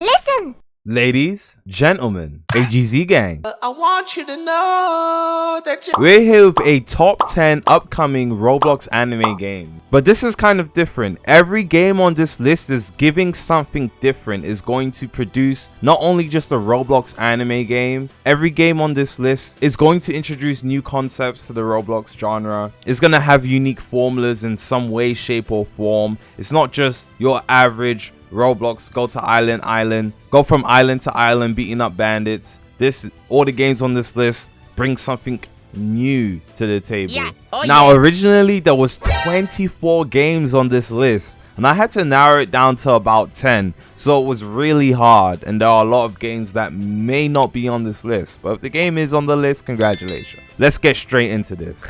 Listen! Ladies, gentlemen, AGZ gang. I want you to know that We're here with a top 10 upcoming Roblox anime game. But this is kind of different. Every game on this list is giving something different. Is going to produce not only just a Roblox anime game, every game on this list is going to introduce new concepts to the Roblox genre. It's going to have unique formulas in some way, shape or form. It's not just your average Roblox, go to island, go from island to island beating up bandits. All the games on this list bring something new to the table. Yeah. Now originally there was 24 games on this list and I had to narrow it down to about 10, so it was really hard, and there are a lot of games that may not be on this list, but if the game is on the list, congratulations. Let's get straight into this.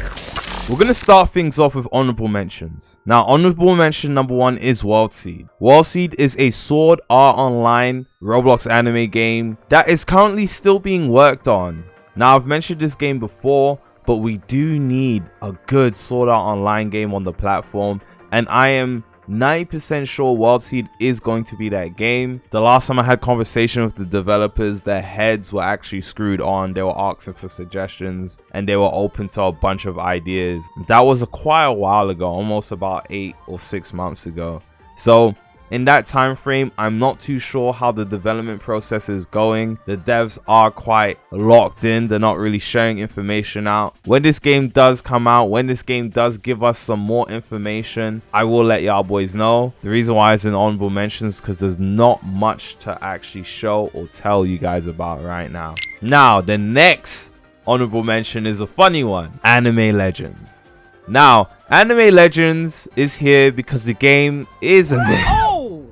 We're going to start things off with honorable mentions. Now, honorable mention number 1 is World Seed. World Seed is a Sword Art Online Roblox anime game that is currently still being worked on. Now, I've mentioned this game before, but we do need a good Sword Art Online game on the platform, and I am 90% sure World Seed is going to be that game. The last time I had conversation with the developers, their heads were actually screwed on. They were asking for suggestions and they were open to a bunch of ideas. That was quite a while ago, almost about 8 or 6 months ago. So in that time frame, I'm not too sure how the development process is going. The devs are quite locked in. They're not really sharing information out. When this game does come out, when this game does give us some more information, I will let y'all boys know. The reason why it's in honorable mentions because there's not much to actually show or tell you guys about right now. Now, the next honorable mention is a funny one. Anime Legends. Now, Anime Legends is here because the game is a myth.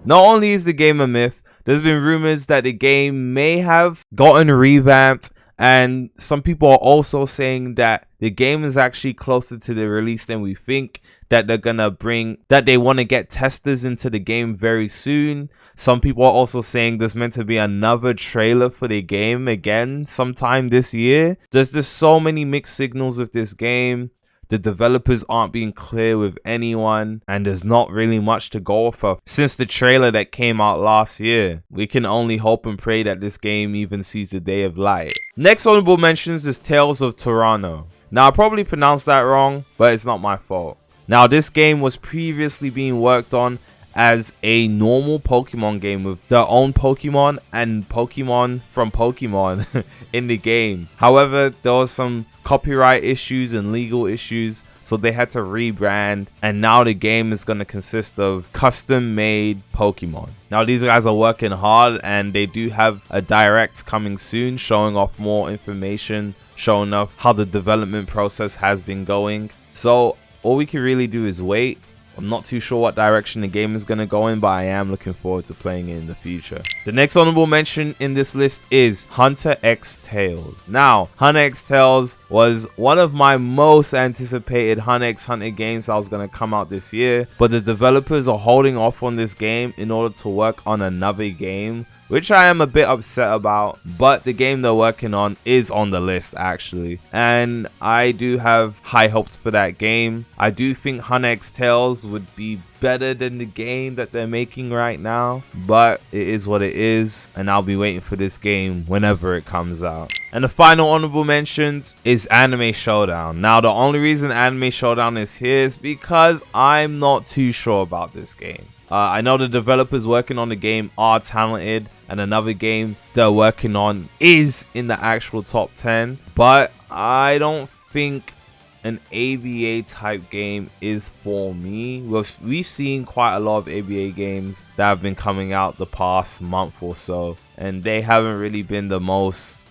Not only is the game a myth, there's been rumors that the game may have gotten revamped, and some people are also saying that the game is actually closer to the release than we think, that they want to get testers into the game very soon. Some people are also saying there's meant to be another trailer for the game again sometime this year. There's just so many mixed signals with this game. The developers aren't being clear with anyone, and there's not really much to go off of since the trailer that came out last year. We can only hope and pray that this game even sees the day of light. Next honorable mentions is Tales of Tanorio. Now, I probably pronounced that wrong, but it's not my fault. Now, this game was previously being worked on as a normal Pokemon game with their own Pokemon and Pokemon from Pokemon in the game. However, there was some copyright issues and legal issues, so they had to rebrand, and now the game is going to consist of custom made Pokemon. Now these guys are working hard, and they do have a direct coming soon showing off more information, showing off how the development process has been going. So all we can really do is wait. I'm not too sure what direction the game is going to go in, but I am looking forward to playing it in the future. The next honorable mention in this list is Hunter X Tales. Now, Hunter X Tales was one of my most anticipated Hunter x Hunter games that was going to come out this year, but the developers are holding off on this game in order to work on another game, which I am a bit upset about, but the game they're working on is on the list actually, and I do have high hopes for that game. I do think Hunter X Tales would be better than the game that they're making right now, but it is what it is, and I'll be waiting for this game whenever it comes out. And the final honorable mentions is Anime Showdown. Now, the only reason Anime Showdown is here is because I'm not too sure about this game. I know the developers working on the game are talented, and another game they're working on is in the actual top 10, but I don't think an ABA type game is for me. We've seen quite a lot of ABA games that have been coming out the past month or so, and they haven't really been the most,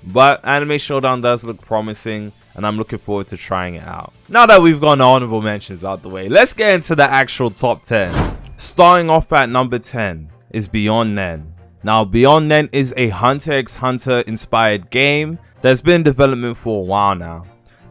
but Anime Showdown does look promising, and I'm looking forward to trying it out. Now that we've gone honorable mentions out the way, let's get into the actual top 10. Starting off at number 10 is Beyond Nen. Now, Beyond Nen is a Hunter x Hunter inspired game that's been in development for a while now.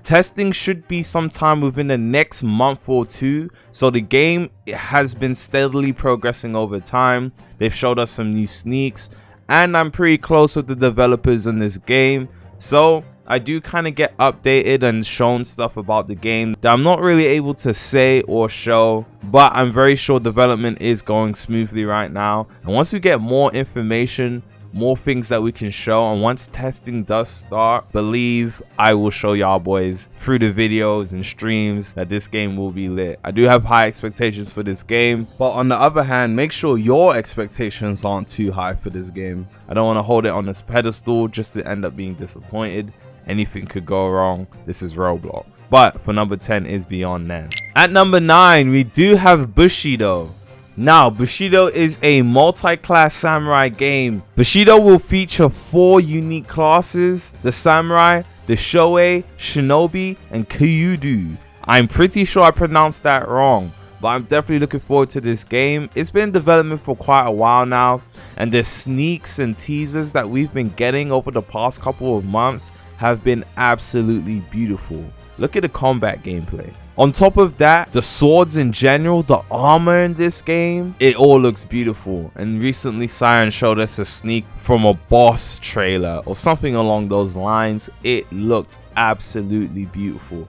Testing should be sometime within the next month or two, so the game has been steadily progressing over time. They've showed us some new sneaks, and I'm pretty close with the developers in this game, so I do kind of get updated and shown stuff about the game that I'm not really able to say or show, but I'm very sure development is going smoothly right now. And once we get more information, more things that we can show, and once testing does start, believe I will show y'all boys through the videos and streams that this game will be lit. I do have high expectations for this game, but on the other hand, make sure your expectations aren't too high for this game. I don't want to hold it on this pedestal just to end up being disappointed. Anything could go wrong. This is Roblox. But for number 10 is beyond then. At number 9, we do have Bushido. Now, Bushido is a multi-class samurai game. Bushido will feature 4 unique classes: the samurai, the shoei, shinobi, and kyudo. I'm pretty sure I pronounced that wrong, but I'm definitely looking forward to this game. It's been in development for quite a while now, and the sneaks and teasers that we've been getting over the past couple of months have been absolutely beautiful. Look at the combat gameplay. On top of that, the swords in general, the armor in this game, it all looks beautiful. And recently Siren showed us a sneak from a boss trailer or something along those lines. It looked absolutely beautiful.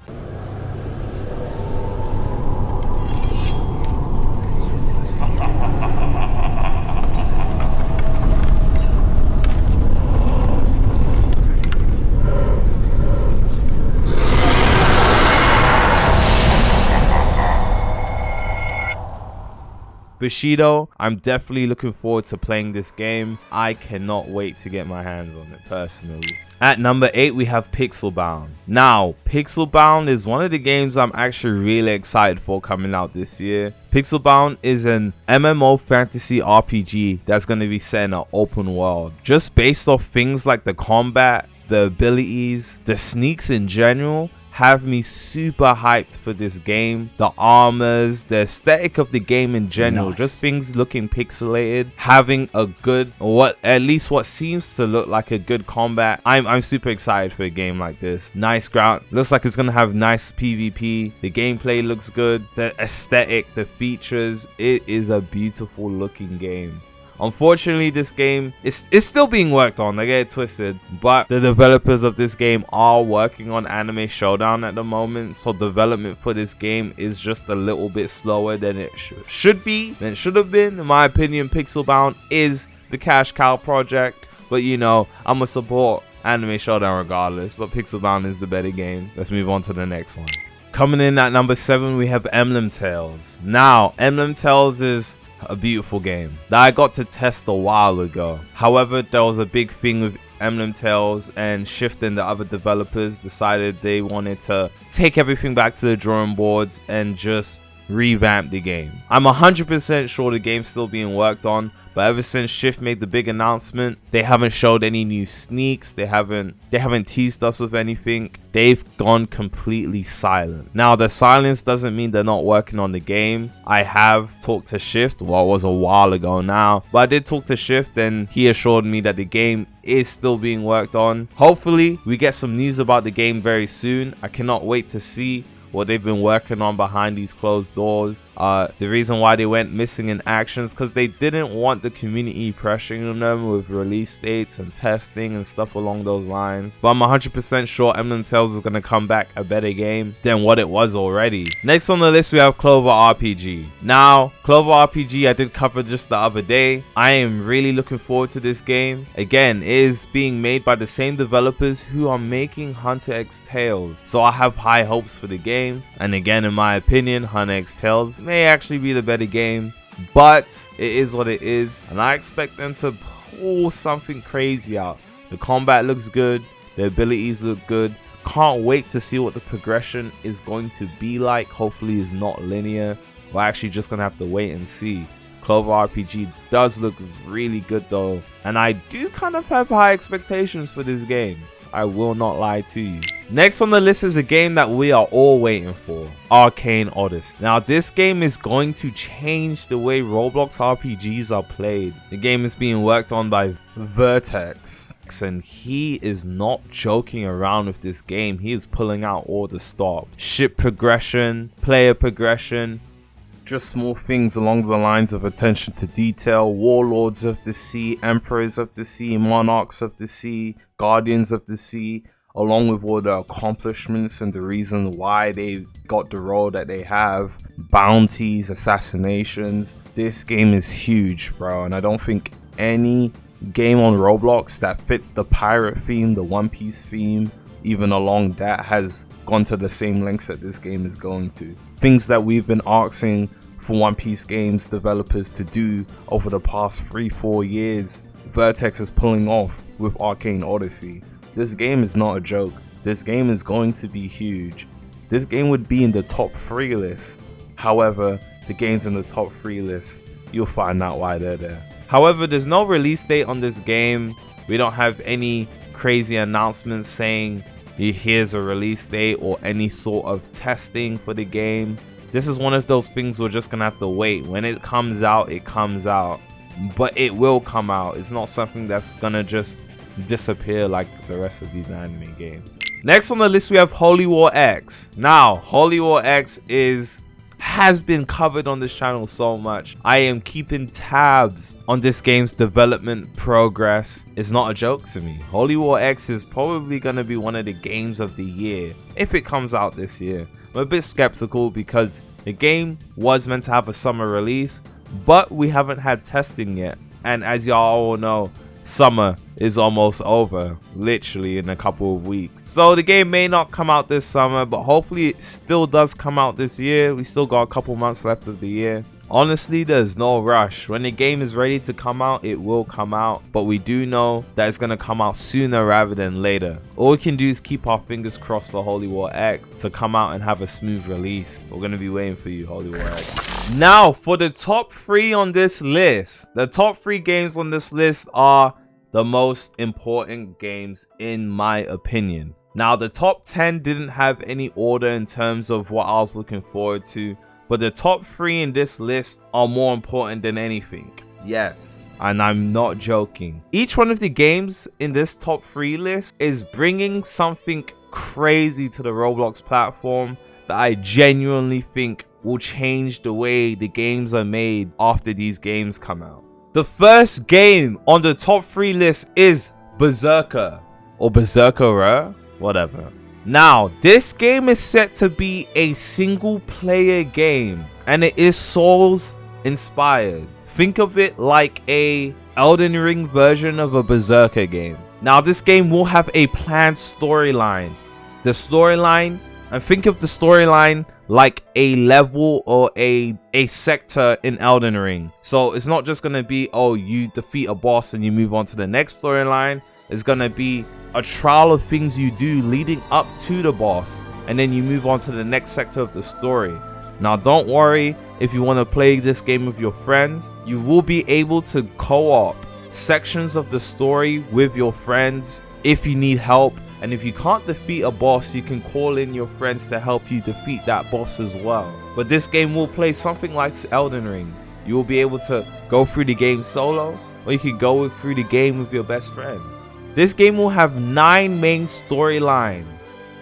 Bushido, I'm definitely looking forward to playing this game. I cannot wait to get my hands on it personally. At number 8, we have PixelBound. Now, PixelBound is one of the games I'm actually really excited for coming out this year. PixelBound is an MMO fantasy RPG that's going to be set in an open world. Just based off things like the combat, the abilities, the sneaks in general, have me super hyped for this game. The armors, the aesthetic of the game in general, just things looking pixelated, having a good, or at least what seems to look like a good combat. I'm super excited for a game like this. Nice ground, looks like it's gonna have nice PvP. The gameplay looks good, the aesthetic, the features, it is a beautiful looking game. Unfortunately, this game is still being worked on. They get it twisted, but the developers of this game are working on Anime Showdown at the moment, so development for this game is just a little bit slower than it should have been. In my opinion, PixelBound is the cash cow project, but you know, I'm gonna support Anime Showdown regardless, but PixelBound is the better game. Let's move on to the next one. Coming in at number 7, we have Emblem Tales. Now, Emblem Tales is a beautiful game that I got to test a while ago. However, there was a big thing with Emblem Tales, and Shift and the other developers decided they wanted to take everything back to the drawing boards and just revamp the game. I'm 100% sure the game's still being worked on, but ever since Shift made the big announcement, they haven't showed any new sneaks. They haven't teased us with anything. They've gone completely silent. Now, the silence doesn't mean they're not working on the game. I have talked to Shift, well, it was a while ago now, but I did talk to Shift and he assured me that the game is still being worked on. Hopefully, we get some news about the game very soon. I cannot wait to see what they've been working on behind these closed doors. The reason why they went missing in actions because they didn't want the community pressuring them with release dates and testing and stuff along those lines. But I'm 100% sure Emblem Tales is going to come back a better game than what it was already. Next on the list, we have Clover RPG. Now, Clover RPG I did cover just the other day. I am really looking forward to this game. Again, it is being made by the same developers who are making Hunter X Tales, so I have high hopes for the game. And again, in my opinion, Hunter X Tales may actually be the better game, but it is what it is, and I expect them to pull something crazy out. The combat looks good, the abilities look good. Can't wait to see what the progression is going to be like. Hopefully it's not linear. We're actually just gonna have to wait and see. Clover RPG does look really good though, and I do kind of have high expectations for this game. I will not lie to you. Next on the list is a game that we are all waiting for, Arcane Odyssey. Now, this game is going to change the way Roblox RPGs are played. The game is being worked on by Vertex, and he is not joking around with this game. He is pulling out all the stops. Ship progression, player progression, just small things along the lines of attention to detail, warlords of the sea, emperors of the sea, monarchs of the sea, guardians of the sea. along with all the accomplishments and the reason why they got the role that they have, bounties, assassinations. This game is huge, bro, and I don't think any game on Roblox that fits the pirate theme, the One Piece theme, even along that, has gone to the same lengths that this game is going to. Things that we've been asking for One Piece games developers to do over the past 3-4 years, Vertex is pulling off with Arcane Odyssey. This game is not a joke. This game is going to be huge. This game would be in the top 3 list. However, the games in the top 3 list, you'll find out why they're there. However, there's no release date on this game. We don't have any crazy announcements saying here's a release date or any sort of testing for the game. This is one of those things we're just gonna have to wait. When it comes out, it comes out. But it will come out. It's not something that's gonna just disappear like the rest of these anime games. Next on the list we have Holy War X. Now, Holy War X has been covered on this channel so much. I am keeping tabs on this game's development progress. It's not a joke to me. Holy War X is probably going to be one of the games of the year if it comes out this year. I'm a bit skeptical because the game was meant to have a summer release, but we haven't had testing yet. And as y'all all know, summer is almost over, literally in a couple of weeks. So the game may not come out this summer, but hopefully it still does come out this year. We still got a couple months left of the year. Honestly, there's no rush. When the game is ready to come out, it will come out. But we do know that it's going to come out sooner rather than later. All we can do is keep our fingers crossed for Holy War X to come out and have a smooth release. We're going to be waiting for you, Holy War X. Now, for the top 3 on this list. The top 3 games on this list are the most important games in my opinion. Now, the top 10 didn't have any order in terms of what I was looking forward to, but the top 3 in this list are more important than anything. Yes, and I'm not joking. Each one of the games in this top 3 list is bringing something crazy to the Roblox platform that I genuinely think will change the way the games are made after these games come out. The first game on the top 3 list is Berserker, or Berserker, whatever. Now, this game is set to be a single player game, and it is Souls inspired. Think of it like a Elden Ring version of a Berserker game. Now, this game will have a planned storyline. The storyline, and think of the storyline like a level or a sector in Elden Ring. So it's not just gonna be, oh, you defeat a boss and you move on to the next storyline. It's gonna be a trial of things you do leading up to the boss, and then you move on to the next sector of the story. Now, don't worry, if you want to play this game with your friends, you will be able to co-op sections of the story with your friends if you need help. And if you can't defeat a boss, you can call in your friends to help you defeat that boss as well. But this game will play something like Elden Ring. You will be able to go through the game solo, or you can go through the game with your best friend. This game will have 9 main storylines.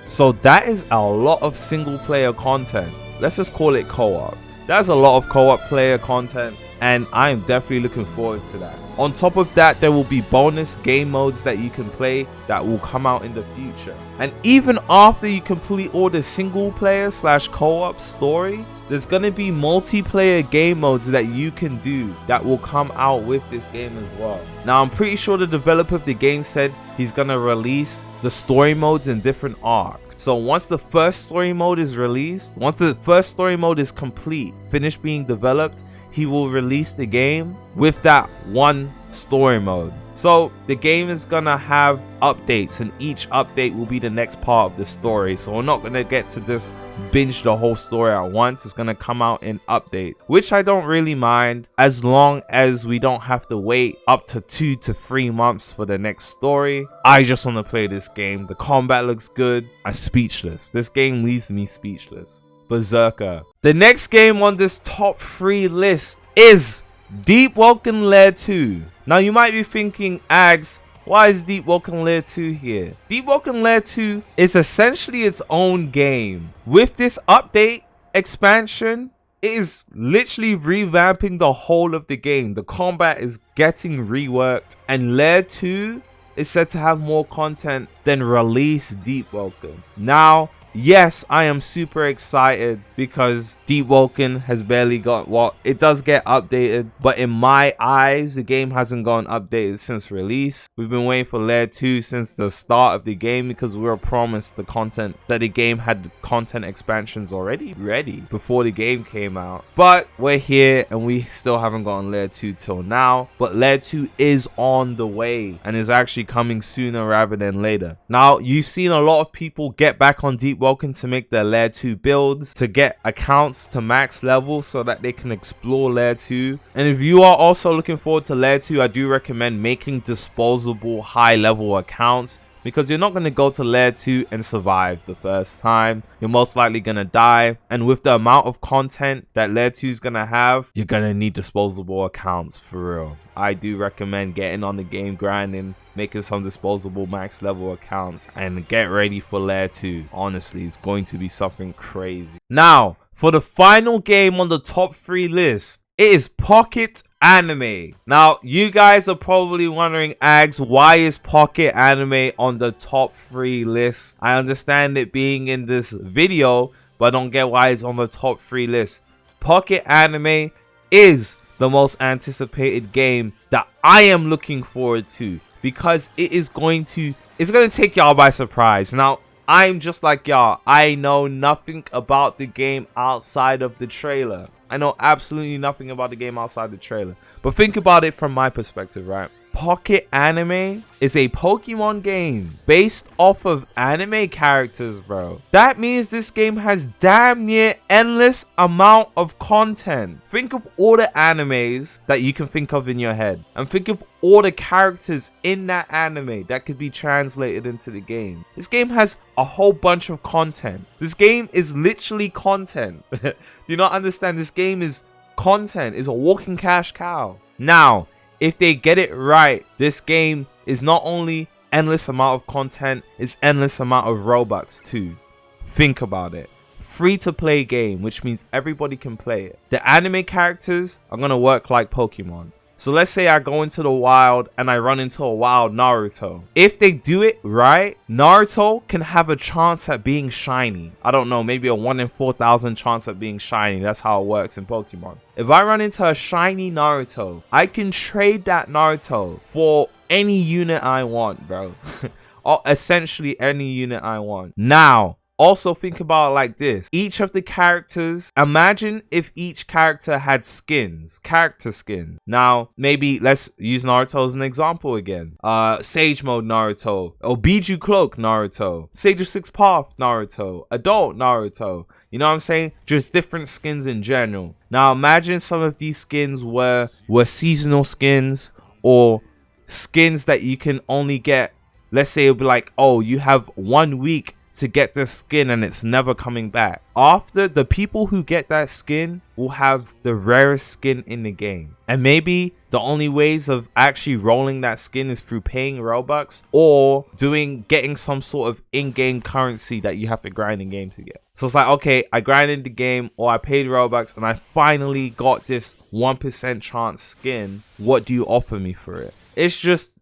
So that is a lot of single player content. Let's just call it co-op. That's a lot of co-op player content, and I am definitely looking forward to that. On top of that, there will be bonus game modes that you can play that will come out in the future. And even after you complete all the single player / co-op story, there's going to be multiplayer game modes that you can do that will come out with this game as well. Now, I'm pretty sure the developer of the game said he's going to release the story modes in different arcs. So once the first story mode is released, once the first story mode is complete, finished being developed, he will release the game with that one story mode. So the game is gonna have updates, and each update will be the next part of the story. So we're not gonna get to just binge the whole story at once. It's gonna come out in updates, which I don't really mind, as long as we don't have to wait up to 2 to 3 months for the next story. I just want to play this game. The combat looks good. I'm speechless. This game leaves me speechless. Berserker. The next game on this top 3 list is Deep Woken Lair 2. Now you might be thinking, Ags, why is Deep Woken Lair 2 here? Deep Woken Lair 2 is essentially its own game. With this update expansion, it is literally revamping the whole of the game. The combat is getting reworked, and Lair 2 is said to have more content than release Deep Woken. Now, yes, I am super excited because Deep Woken has barely got it does get updated, but in my eyes, the game hasn't gotten updated since release. We've been waiting for Layer 2 since the start of the game because we were promised the content that the game had content expansions already ready before the game came out. But we're here and we still haven't gotten Layer 2 till now, but Layer 2 is on the way and is actually coming sooner rather than later. Now, you've seen a lot of people get back on Deep Woken to make their Layer 2 builds to get accounts to max level so that they can explore Layer 2. And if you are also looking forward to Layer 2, I do recommend making disposable high level accounts, because you're not going to go to Layer 2 and survive the first time. You're most likely going to die, and with the amount of content that Layer 2 is going to have, you're going to need disposable accounts for real. I do recommend getting on the game, grinding, making some disposable max level accounts, and get ready for Layer 2. Honestly, it's going to be something crazy. Now, for the final game on the top 3 list, it is Pocket Anime. Now, you guys are probably wondering, Ags, why is Pocket Anime on the top 3 list? I understand it being in this video, but I don't get why it's on the top 3 list. Pocket Anime is the most anticipated game that I am looking forward to, because it's going to take y'all by surprise. Now, I'm just like y'all. I know nothing about the game outside of the trailer. I know absolutely nothing about the game outside the trailer. But think about it from my perspective, right? Pocket Anime is a Pokemon game based off of anime characters, bro. That means this game has damn near endless amount of content. Think of all the animes that you can think of in your head, and think of all the characters in that anime that could be translated into the game. This game has a whole bunch of content. This game is literally content. Do you not understand? This game is content. It's a walking cash cow. Now, if they get it right, this game is not only endless amount of content, it's endless amount of ROBUX too. Think about it. Free to play game, which means everybody can play it. The anime characters are gonna work like Pokemon. So let's say I go into the wild and I run into a wild Naruto. If they do it right, Naruto can have a chance at being shiny. I don't know, maybe a 1 in 4,000 chance at being shiny. That's how it works in Pokemon. If I run into a shiny Naruto, I can trade that Naruto for any unit I want, bro. Or essentially any unit I want. Now, also think about it like this. Each of the characters, imagine if each character had skins, character skins. Now, maybe let's use Naruto as an example again. Sage Mode Naruto, or Biju Cloak Naruto, Sage of Six Path Naruto, Adult Naruto. You know what I'm saying? Just different skins in general. Now, imagine some of these skins were seasonal skins, or skins that you can only get. Let's say it'll be like, oh, you have 1 week to get the skin and it's never coming back. After, the people who get that skin will have the rarest skin in the game. And maybe the only ways of actually rolling that skin is through paying Robux, or getting some sort of in-game currency that you have to grind in game to get. So it's like, okay, I grinded the game, or I paid Robux and I finally got this 1% chance skin. What do you offer me for it? It's just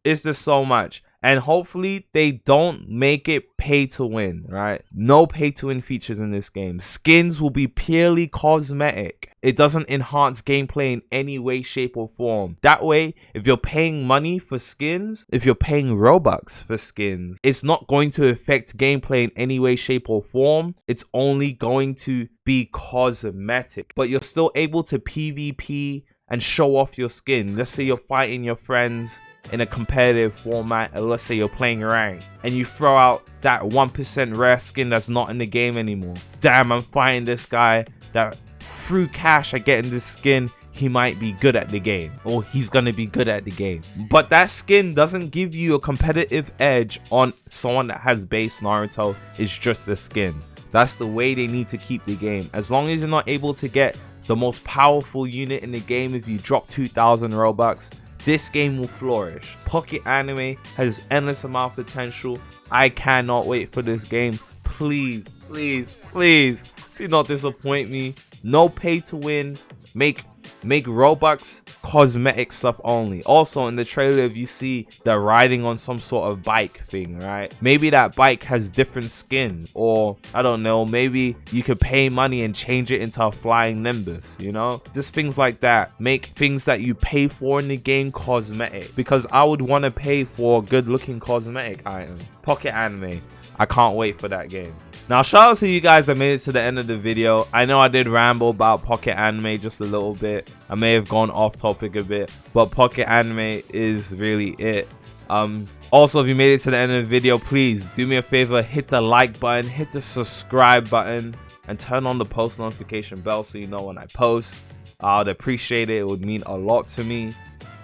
so much. And hopefully they don't make it pay to win, right? No pay to win features in this game. Skins will be purely cosmetic. It doesn't enhance gameplay in any way, shape, or form. That way, if you're paying money for skins, if you're paying Robux for skins, it's not going to affect gameplay in any way, shape, or form. It's only going to be cosmetic. But you're still able to PvP and show off your skin. Let's say you're fighting your friends in a competitive format, and let's say you're playing ranked, and you throw out that 1% rare skin that's not in the game anymore. Damn, I'm fighting this guy that through cash I get in this skin, he might be good at the game, or he's gonna be good at the game. But that skin doesn't give you a competitive edge on someone that has base Naruto. It's just the skin. That's the way they need to keep the game. As long as you're not able to get the most powerful unit in the game, if you drop 2,000 Robux, this game will flourish. Pocket Anime has endless amount of potential. I cannot wait for this game. Please, please, please do not disappoint me. No pay to win. Make make Robux cosmetic stuff only. Also in the trailer, if you see they're riding on some sort of bike thing, right? Maybe that bike has different skin, or I don't know, maybe you could pay money and change it into a flying Nimbus, you know? Just things like that. Make things that you pay for in the game cosmetic, because I would want to pay for a good looking cosmetic item. Pocket Anime, I can't wait for that game. Now shout out to you guys that made it to the end of the video. I know I did ramble about Pocket Anime just a little bit. I may have gone off topic a bit, but Pocket Anime is really it. Also, if you made it to the end of the video, please do me a favor, hit the like button, hit the subscribe button, and turn on the post notification bell so you know when I post. I'd appreciate it. It would mean a lot to me.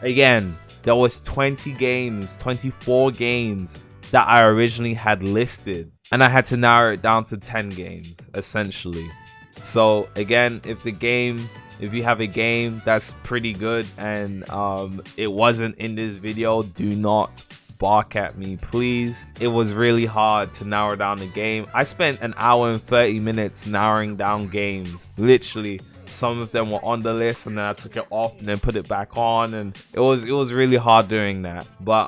Again, there was 24 games that I originally had listed, and I had to narrow it down to 10 games essentially. So again, if you have a game that's pretty good and it wasn't in this video, do not bark at me, please. It was really hard to narrow down the game. I spent an hour and 30 minutes narrowing down games, literally. Some of them were on the list and then I took it off and then put it back on, and it was really hard doing that. But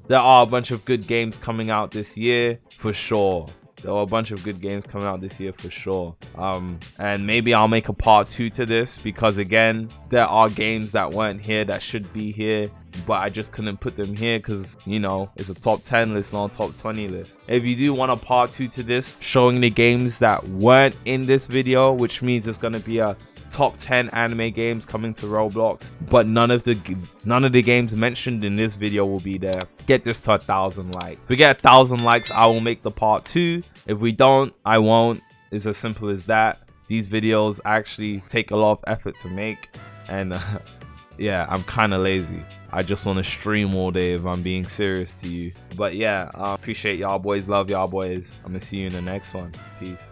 there are a bunch of good games coming out this year for sure. There were a bunch of good games coming out this year for sure. And maybe I'll make a part 2 to this, because again, there are games that weren't here that should be here, but I just couldn't put them here because, you know, it's a top 10 list, not a top 20 list. If you do want a part 2 to this, showing the games that weren't in this video, which means it's going to be a top 10 anime games coming to Roblox, but none of the games mentioned in this video will be there. Get this to 1,000 likes. If we get 1,000 likes, I will make the part 2. If we don't, I won't. It's as simple as that. These videos actually take a lot of effort to make, and yeah, I'm kind of lazy. I just want to stream all day if I'm being serious to you. But yeah, appreciate y'all boys, love y'all boys. I'm gonna see you in the next one. Peace.